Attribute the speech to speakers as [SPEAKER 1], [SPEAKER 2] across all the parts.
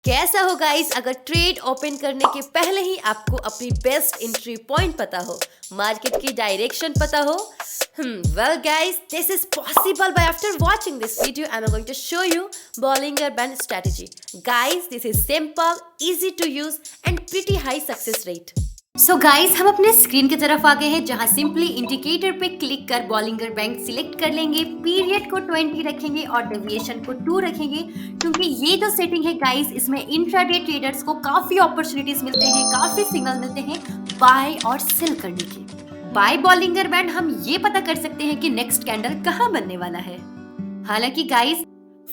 [SPEAKER 1] कैसा हो गाइस अगर ट्रेड ओपन करने के पहले ही आपको अपनी बेस्ट एंट्री पॉइंट पता हो, मार्केट की डायरेक्शन पता हो? Well guys, this is possible by after watching this video I'm going to show you Bollinger Band strategy. Guys, this is simple, easy to use and pretty high success rate. So guys हम अपने screen की तरफ आ गए हैं जहां simply indicator पे click कर Bollinger band select कर लेंगे, पीरियड को 20 रखेंगे और डेविएशन को 2 रखेंगे क्योंकि ये जो सेटिंग है गाइस इसमें इंट्राडे ट्रेडर्स को काफी अपॉर्चुनिटीज मिलते हैं, काफी सिग्नल मिलते हैं बाय और सेल करने के। बाय बॉलिंगर बैंड हम ये पता कर सकते हैं कि नेक्स्ट कैंडल कहां बनने वाला है। हालांकि गाइस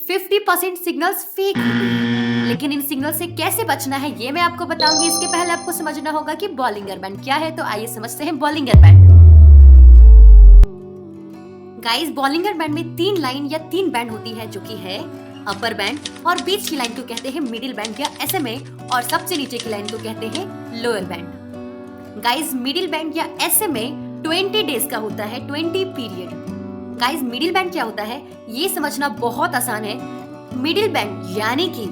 [SPEAKER 1] 50% सिग्नल्स फेक होते हैं, लेकिन इन सिग्नल से कैसे बचना है ये मैं आपको बताऊंगी। इसके पहले आपको समझना होगा कि बॉलिंगर बैंड क्या है, तो आइए समझते हैं Bollinger band. Guys Bollinger band में 3 लाइन या 3 बैंड होती है जो कि है अपर बैंड, और बीच की लाइन को कहते हैं मिडिल बैंड या SMA, और सबसे नीचे की लाइन को कहते हैं lower band. Guys middle band या SMA 20 डेज का होता है, 20 पीरियड। गाइस मिडिल बैंड क्या होता है ये समझना बहुत आसान है। मिडिल बैंड यानी कि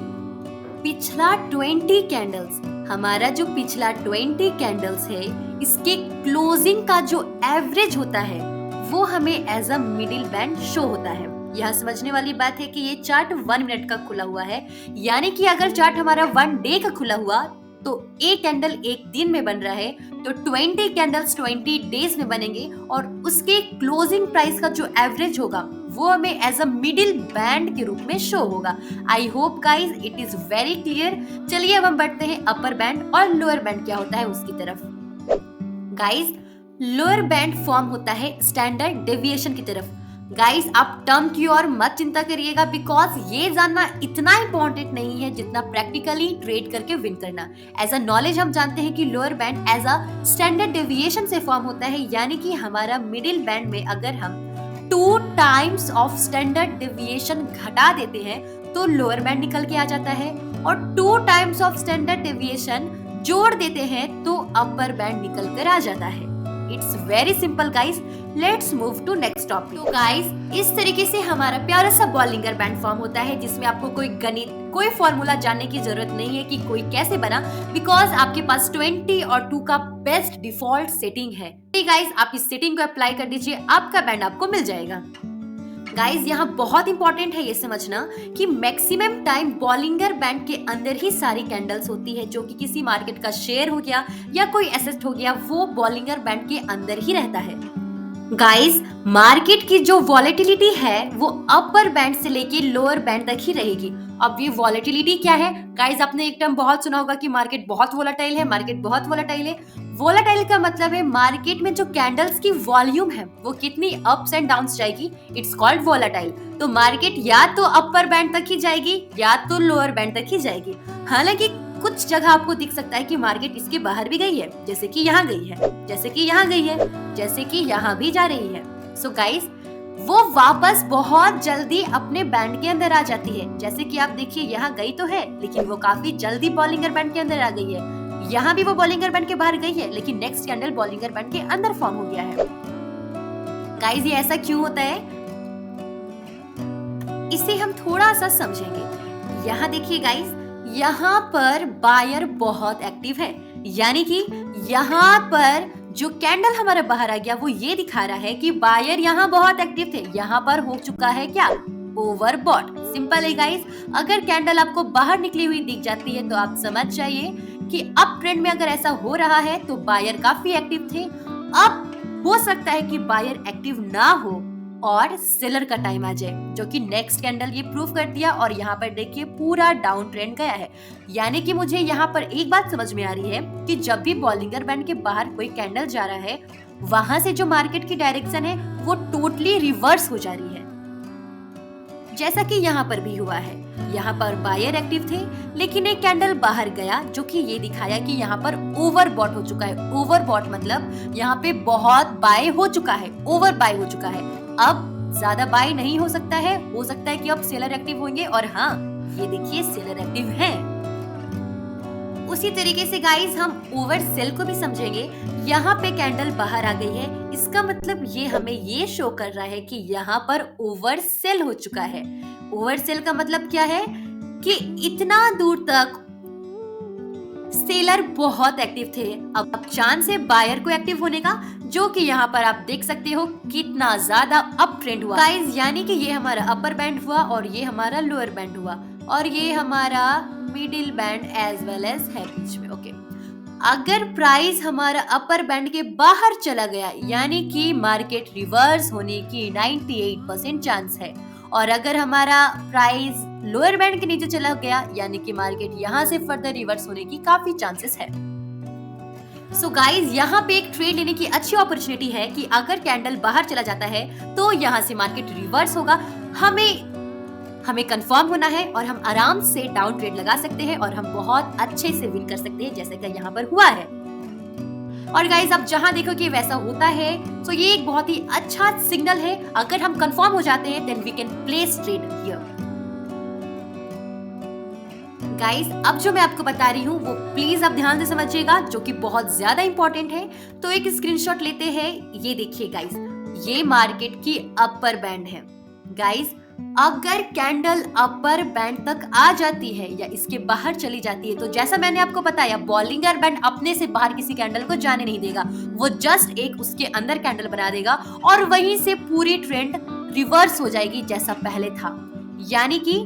[SPEAKER 1] पिछला 20 कैंडल्स, हमारा जो पिछला 20 कैंडल्स है इसके क्लोजिंग का जो एवरेज होता है वो हमें as a middle band show होता है। यह समझने वाली बात है कि ये चार्ट 1 मिनट का खुला हुआ है, यानी कि अगर चार्ट हमारा 1 डे का खुला हुआ तो एक कैंडल एक दिन में बन रहा है तो 20 कैंडल्स 20 डेज में बनेंगे और उसके क्लोजिंग प्राइस का जो एवरेज होगा वो हमें एज अ मिडिल बैंड के रूप में शो होगा। आई hope guys it is very clear. चलिए अब हम बढ़ते हैं अपर बैंड और लोअर बैंड क्या होता है उसकी तरफ। गाइज लोअर बैंड फॉर्म होता है स्टैंडर्ड डेविएशन की तरफ। गाइस आप टर्म की ओर मत चिंता करिएगा, बिकॉज ये जानना इतना इंपॉर्टेंट नहीं है जितना प्रैक्टिकली ट्रेड करके विन करना। एज अ नॉलेज हम जानते हैं कि lower band as a standard deviation से फॉर्म होता है, यानी कि हमारा मिडिल बैंड में अगर हम 2 टाइम्स ऑफ स्टैंडर्ड डेविएशन घटा देते हैं तो लोअर बैंड निकल के आ जाता है, और 2 टाइम्स ऑफ स्टैंडर्ड डेविएशन जोड़ देते हैं तो अपर बैंड निकल कर आ जाता है। It's very simple guys, let's move to next topic. तो गाइस इस तरीके से हमारा प्यारा सा बॉलिंगर बैंड फॉर्म होता है जिसमें आपको कोई गणित, कोई फॉर्मूला जानने की जरूरत नहीं है कि कोई कैसे बना, बिकॉज आपके पास 20 और 2 का बेस्ट डिफॉल्ट सेटिंग है। गाइस आप इस सेटिंग को अप्लाई कर दीजिए, आपका बैंड आपको मिल जाएगा। गाइस यहाँ बहुत इंपॉर्टेंट है ये समझना कि मैक्सिमम टाइम बॉलिंगर बैंड के अंदर ही सारी कैंडल्स होती है, जो कि किसी मार्केट का शेयर हो गया या कोई एसेट हो गया वो बॉलिंगर बैंड के अंदर ही रहता है। गाइस मार्केट की जो वॉलेटिलिटी है वो अपर बैंड से लेके लोअर बैंड तक ही रहेगी। अब ये वॉलेटिलिटी क्या है गाइस, आपने एक टर्म बहुत सुना होगा कि मार्केट बहुत वोलेटाइल है, मार्केट बहुत वोलेटाइल है। वोलेटाइल का मतलब है मार्केट में जो कैंडल्स की वॉल्यूम है वो कितनी अप्स एंड डाउन्स जाएगी, इट्स कॉल्ड वोलेटाइल। तो मार्केट या तो अपर बैंड तक ही जाएगी या तो लोअर बैंड तक ही जाएगी। हालांकि कुछ जगह आपको दिख सकता है कि मार्केट इसके बाहर भी गई है, जैसे कि यहाँ गई है, जैसे कि यहाँ गई है, जैसे कि यहाँ भी जा रही है। सो गाइस वो वापस बहुत जल्दी अपने बैंड के अंदर आ जाती है। जैसे कि आप देखिए यहाँ गई तो है लेकिन वो काफी जल्दी बॉलिंगर बैंड के अंदर आ गई है। यहाँ भी वो बॉलिंगर बैंड के बाहर गई है लेकिन नेक्स्ट कैंडल बॉलिंगर बैंड के अंदर फॉर्म हो गया है। गाइस ये ऐसा क्यों होता है इसे हम थोड़ा सा समझेंगे। यहाँ देखिए गाइस, यहाँ पर बायर बहुत एक्टिव है, यानी कि यहाँ पर जो कैंडल हमारा बाहर आ गया वो ये दिखा रहा है कि बायर यहाँ बहुत एक्टिव थे। यहाँ पर हो चुका है क्या, ओवरबॉट। सिंपल है गाइस, अगर कैंडल आपको बाहर निकली हुई दिख जाती है तो आप समझ जाइए कि अप ट्रेंड में अगर ऐसा हो रहा है तो बायर काफी एक्टिव थे। अब हो सकता है कि बायर एक्टिव ना हो और सेलर का टाइम आ जाए, जो कि नेक्स्ट कैंडल ये प्रूव कर दिया, और यहाँ पर देखिए पूरा डाउन ट्रेंड गया है। यानी कि मुझे यहाँ पर एक बात समझ में आ रही है कि जब भी बॉलिंगर बैंड के बाहर कोई कैंडल जा रहा है वहां से जो मार्केट की डायरेक्शन है वो टोटली रिवर्स हो जा रही है, जैसा कि यहाँ पर भी हुआ है। यहाँ पर बायर एक्टिव थे लेकिन एक कैंडल बाहर गया जो कि ये दिखाया कि यहाँ पर ओवरबॉट हो चुका है। ओवरबॉट मतलब यहाँ पे बहुत बाय हो चुका है, ओवर बाय हो चुका है। अब ज्यादा बाय नहीं हो सकता है कि अब सेलर एक्टिव होंगे, और हाँ ये देखिए सेलर एक्टिव हैं। उसी तरीके से गाइस हम ओवर सेल को भी समझेंगे। यहाँ पे कैंडल बाहर आ गई है, इसका मतलब ये हमें ये शो कर रहा है कि यहाँ पर ओवर सेल हो चुका है। ओवर सेल का मतलब क्या है कि इतना दूर तक सेलर बहुत एक्टिव थे। अब चांस है बायर को एक्टिव होने का, जो कि यहाँ पर आप देख सकते हो कितना ज्यादा अप ट्रेंड हुआ गाइस। यानी कि ये हमारा अपर बैंड हुआ और ये हमारा लोअर बैंड हुआ और ये हमारा middle band as well as है बीच में। ओके, अगर प्राइस हमारा अपर बैंड के बाहर चला गया यानी कि मार्केट रिवर्स होने की 98% चांस है, और अगर हमारा प्राइस लोअर बैंड के नीचे चला गया यानी कि मार्केट यहाँ से फर्दर रिवर्स होने की काफी चांसेस है। सो गाइज, यहाँ पे एक ट्रेड लेने की अच्छी अपॉर्चुनिटी है कि अगर कैंडल बाहर चला जाता है तो यहाँ से मार्केट रिवर्स होगा। हमें कंफर्म होना है और हम आराम से डाउन ट्रेड लगा सकते हैं और हम बहुत अच्छे से विन कर सकते हैं, जैसे कि यहाँ पर हुआ है। और गाइज, आप जहां देखो कि वैसा होता है, तो ये एक बहुत ही अच्छा सिग्नल है। अगर हम कंफर्म हो जाते हैं then we can place trade here. Guys, अब जो मैं आपको बता रही हूँ वो प्लीज आप ध्यान से समझिएगा, जो कि बहुत ज्यादा इंपॉर्टेंट है। तो एक स्क्रीनशॉट लेते हैं। ये देखिए गाइस, ये मार्केट की अपर बैंड है। गाइस, अगर कैंडल अपर बैंड तक आ जाती है या इसके बाहर चली जाती है, तो जैसा मैंने आपको बताया, बॉलिंगर बैंड अपने से बाहर किसी कैंडल को जाने नहीं देगा। वो जस्ट एक उसके अंदर कैंडल बना देगा और वहीं से पूरी ट्रेंड रिवर्स हो जाएगी जैसा पहले था। यानी कि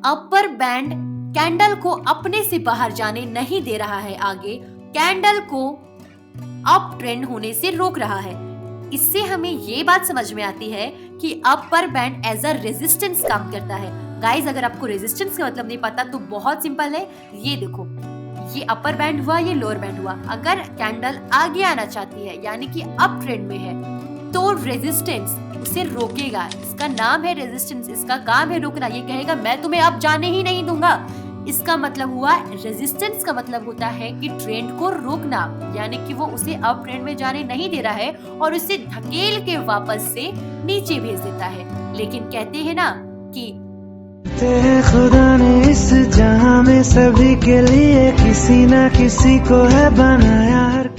[SPEAKER 1] अपर बैंड कैंडल को अपने से बाहर जाने नहीं दे रहा है, आगे कैंडल को अप ट्रेंड होने से रोक रहा है। इससे हमें ये बात समझ में आती है कि upper band as a resistance काम करता है। गाइस, अगर आपको रेजिस्टेंस का मतलब नहीं पता तो बहुत सिंपल है। ये देखो, ये अपर बैंड हुआ, ये लोअर बैंड हुआ। अगर कैंडल आगे आना चाहती है यानी कि अप ट्रेंड में है, तो रेजिस्टेंस उसे रोकेगा। इसका नाम है रेजिस्टेंस, इसका काम है रोकना। ये कहेगा मैं तुम्हें अब जाने ही नहीं दूंगा। इसका मतलब हुआ, रेजिस्टेंस का मतलब होता है कि ट्रेंड को रोकना, यानी कि वो उसे अप ट्रेंड में जाने नहीं दे रहा है और उसे धकेल के वापस से नीचे भेज देता है। लेकिन कहते हैं ना कि
[SPEAKER 2] खुदा ने इस जहां में सभी के लिए किसी ना किसी को है बनाया हर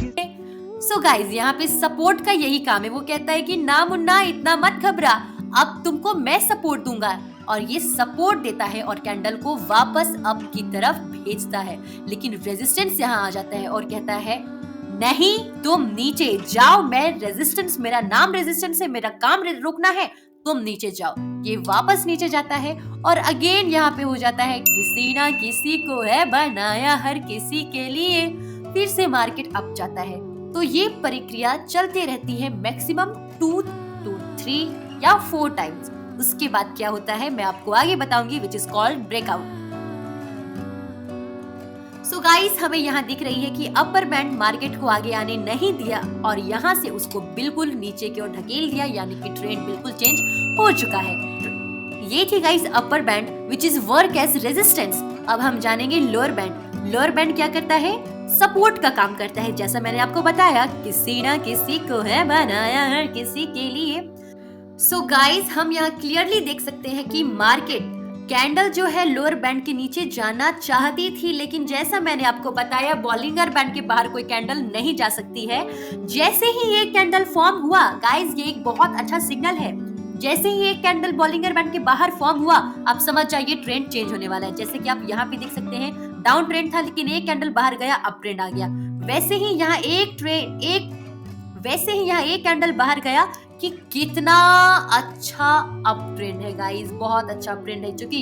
[SPEAKER 1] सो गाइज, यहाँ पे सपोर्ट का यही काम है। वो कहता है कि ना मुन्ना इतना मत घबरा, अब तुमको मैं सपोर्ट दूंगा, और ये सपोर्ट देता है और कैंडल को वापस अप की तरफ भेजता है। लेकिन रेजिस्टेंस यहाँ आ जाता है और कहता है नहीं, तुम नीचे जाओ, मैं रेजिस्टेंस, मेरा नाम रेजिस्टेंस है, मेरा काम रोकना है, तुम नीचे जाओ। ये वापस नीचे जाता है और अगेन यहाँ पे हो जाता है किसी ना किसी को है बनाया हर किसी के लिए, फिर से मार्केट अप जाता है। तो ये प्रक्रिया चलती रहती है मैक्सिमम 2 to 3 या 4 टाइम्स। उसके बाद क्या होता है मैं आपको आगे बताऊंगी, which is called breakout. So guys, हमें यहाँ दिख रही है कि अपर बैंड मार्केट को आगे आने नहीं दिया और यहाँ से उसको बिल्कुल नीचे की ओर ढकेल दिया, यानी कि ट्रेंड बिल्कुल चेंज हो चुका है। ये थी guys upper band which is work as resistance. अब हम जानेंगे लोअर बैंड। लोअर बैंड क्या करता है? सपोर्ट का काम करता है। जैसा मैंने आपको बताया, किसी ना किसी को है बनाया हर किसी के लिए। सो गाइस, हम यहाँ क्लियरली देख सकते हैं कि मार्केट कैंडल जो है लोअर बैंड के नीचे जाना चाहती थी, लेकिन जैसा मैंने आपको बताया बॉलिंगर बैंड के बाहर कोई कैंडल नहीं जा सकती है। जैसे ही ये कैंडल फॉर्म हुआ गाइस, ये एक बहुत अच्छा सिग्नल है। जैसे ही एक कैंडल बॉलिंगर बैंड के बाहर फॉर्म हुआ, आप समझ जाइए ट्रेंड चेंज होने वाला है। जैसे कि आप यहाँ पे देख सकते हैं, डाउन ट्रेंड था लेकिन एक कैंडल बाहर गया, अप ट्रेंड आ गया। वैसे ही यहाँ एक कैंडल बाहर गया कि कितना अच्छा अप ट्रेंड है गाइस, बहुत अच्छा अप ट्रेंड है। चूंकि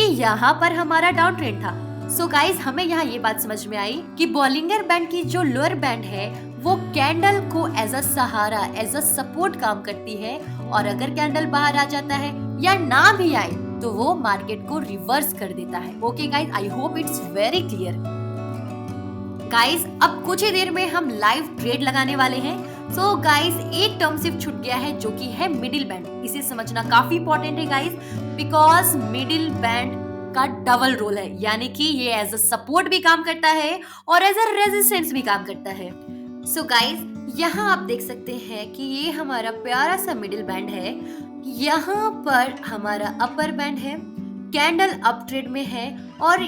[SPEAKER 1] यहाँ पर हमारा डाउन ट्रेंड था। सो गाइस, हमें यहाँ ये बात समझ में आई कि बॉलिंगर बैंड की जो लोअर बैंड है वो कैंडल को एज अ सहारा, एज अ सपोर्ट काम करती है, और अगर कैंडल बाहर आ जाता है या ना भी आए तो वो मार्केट को रिवर्स कर देता है। Okay guys, I hope it's very clear. Guys, अब कुछ ही देर में हम लाइव ट्रेड लगाने वाले हैं। सो गाइस, एक टर्म सिर्फ छूट गया है जो कि है मिडिल बैंड। इसे समझना काफी इंपॉर्टेंट है गाइस, बिकॉज मिडिल बैंड का डबल रोल है, यानी कि ये एज अ सपोर्ट भी काम करता है और एज अ रेजिस्टेंस भी काम करता है। सो गाइस, यहाँ आप देख सकते हैं कि ये हमारा प्यारा सा मिडिल बैंड है। यहाँ पर हमारा अपर बैंड है, कैंडल अप ट्रेड में है और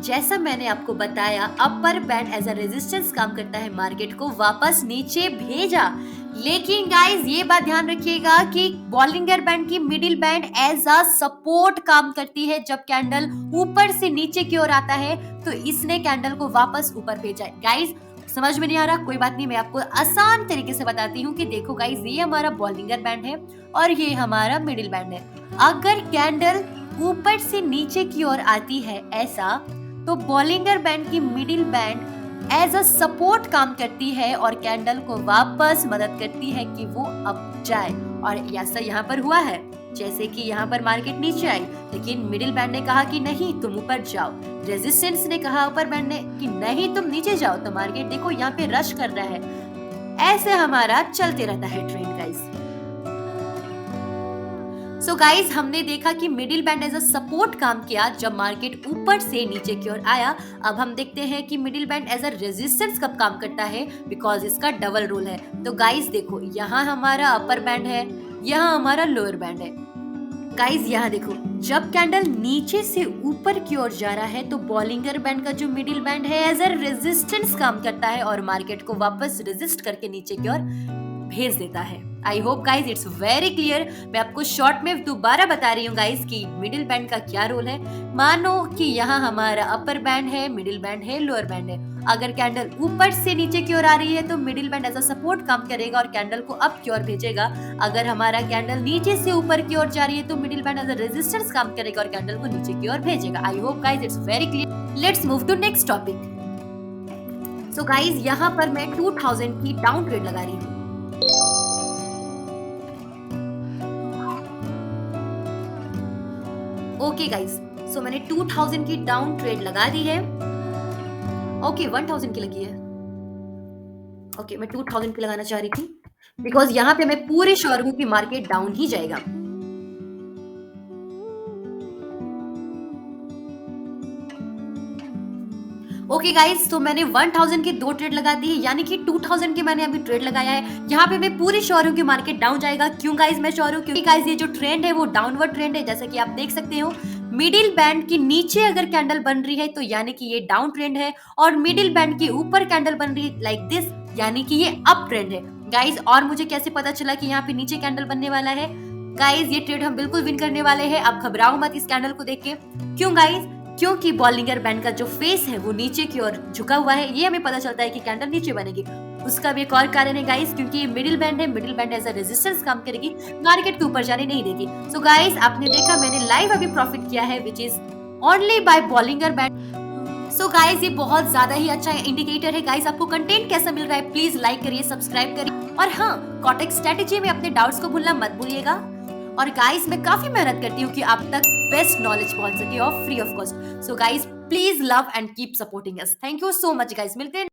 [SPEAKER 1] जैसा मैंने आपको बताया, upper band as a resistance काम करता है, मार्केट को वापस नीचे भेजा। लेकिन गाइस ये बात ध्यान रखिएगा कि बॉलिंगर बैंड की middle band as a support काम करती है। जब कैंडल ऊपर से नीचे की ओर आता है तो इसने कैंडल को वापस ऊपर भेजा है। गाइस समझ में नहीं आ रहा, कोई बात नहीं, मैं आपको आसान तरीके से बताती हूँ कि देखो गाइस, ये हमारा बॉलिंगर बैंड है और ये हमारा मिडिल बैंड है। अगर कैंडल ऊपर से नीचे की ओर आती है ऐसा, तो बॉलिंगर बैंड की middle band as a support काम करती है और कैंडल को वापस मदद करती है कि वो अप जाए। और ऐसा यहाँ पर हुआ है, जैसे कि यहाँ पर मार्केट नीचे आई लेकिन मिडिल बैंड ने कहा कि नहीं तुम ऊपर जाओ, रेजिस्टेंस ने कहा अपर बैंड ने कि नहीं तुम नीचे जाओ, तो मार्केट देखो यहाँ पे रश कर रहा है। ऐसे हमारा चलते रहता है ट्रेंड गाइस। सो गाइस हमने देखा कि middle band as a support काम किया जब मार्केट ऊपर से नीचे की ओर आया। अब हम देखते हैं कि middle band as a resistance कब काम करता है, बिकॉज इसका डबल रोल है। तो गाइस देखो, यहाँ हमारा अपर बैंड है, यहाँ हमारा लोअर बैंड है। गाइस यहाँ देखो, जब कैंडल नीचे से ऊपर की ओर जा रहा है तो बॉलिंगर बैंड का जो मिडिल बैंड है एज अ रेजिस्टेंस काम करता है और मार्केट को वापस रेजिस्ट करके नीचे की ओर भेज देता है। आई hope guys it's very clear. मैं आपको शॉर्ट में दोबारा बता रही हूँ गाइज कि मिडिल बैंड का क्या रोल है। मानो कि यहाँ हमारा अपर बैंड है, मिडिल बैंड है, लोअर बैंड है। अगर कैंडल ऊपर से नीचे की ओर आ रही है तो middle band as a support काम करेगा और कैंडल को अप की ओर भेजेगा। अगर हमारा कैंडल नीचे से ऊपर की ओर जा रही है तो middle band as a resistance काम करेगा और कैंडल को नीचे की ओर भेजेगा। I hope guys it's very clear. Let's move to next topic. So guys यहाँ पर मैं 2000 की डाउन ट्रेड लगा रही हूँ। ओके गाइज, सो मैंने 2000 की डाउन ट्रेड लगा दी है। ओके 1000 की लगी है। ओके मैं 2000 की लगाना चाह रही थी बिकॉज यहाँ पे मैं पूरे श्योर हूँ कि मार्केट डाउन ही जाएगा। ओके गाइस, तो मैंने 1000 की 2 ट्रेड लगा दी है, यानी कि 2000 की मैंने अभी ट्रेड लगाया है। यहाँ पे मैं पूरी श्योर हूँ कि मार्केट डाउन जाएगा। क्यों गाइस मैं श्योर हूँ? क्योंकि गाइस ये जो ट्रेंड है वो डाउनवर्ड ट्रेंड है, जैसे कि आप देख सकते हो। मिडिल बैंड की नीचे अगर कैंडल बन रही है तो यानी कि ये डाउन ट्रेंड है, और मिडिल बैंड के ऊपर कैंडल बन रही है लाइक दिस, यानी कि ये अप ट्रेंड है गाइस। और मुझे कैसे पता चला कि यहाँ पे नीचे कैंडल बनने वाला है? गाइस ये ट्रेड हम बिल्कुल विन करने वाले हैं, आप घबराओ मत इस कैंडल को देख के। क्यों गाइस? क्योंकि बॉलिंगर बैंड का जो फेस है वो नीचे की ओर झुका हुआ है, ये हमें पता चलता है कि कैंडल नीचे बनेगी। उसका भी एक और कारण है गाइस, क्योंकि ये मिडिल बैंड है, middle band as a resistance काम करेगी, मार्केट के ऊपर जाने नहीं देगी। सो गाइस आपने देखा मैंने लाइव अभी प्रॉफिट किया है which is only by Bollinger band. So guys ये बहुत ज्यादा ही अच्छा इंडिकेटर है। गाइस आपको कंटेंट कैसा मिल रहा है प्लीज लाइक करिए, सब्सक्राइब करिए, और हाँ कॉटेक्स स्ट्रेटेजी में अपने डाउट्स को भूलना मत भूलिएगा। और गाइस मैं काफी मेहनत करती हूँ कि आप तक बेस्ट नॉलेज पहुंच सके और free of cost. So guys please love and keep supporting us. Thank you so much guys, मिलते हैं।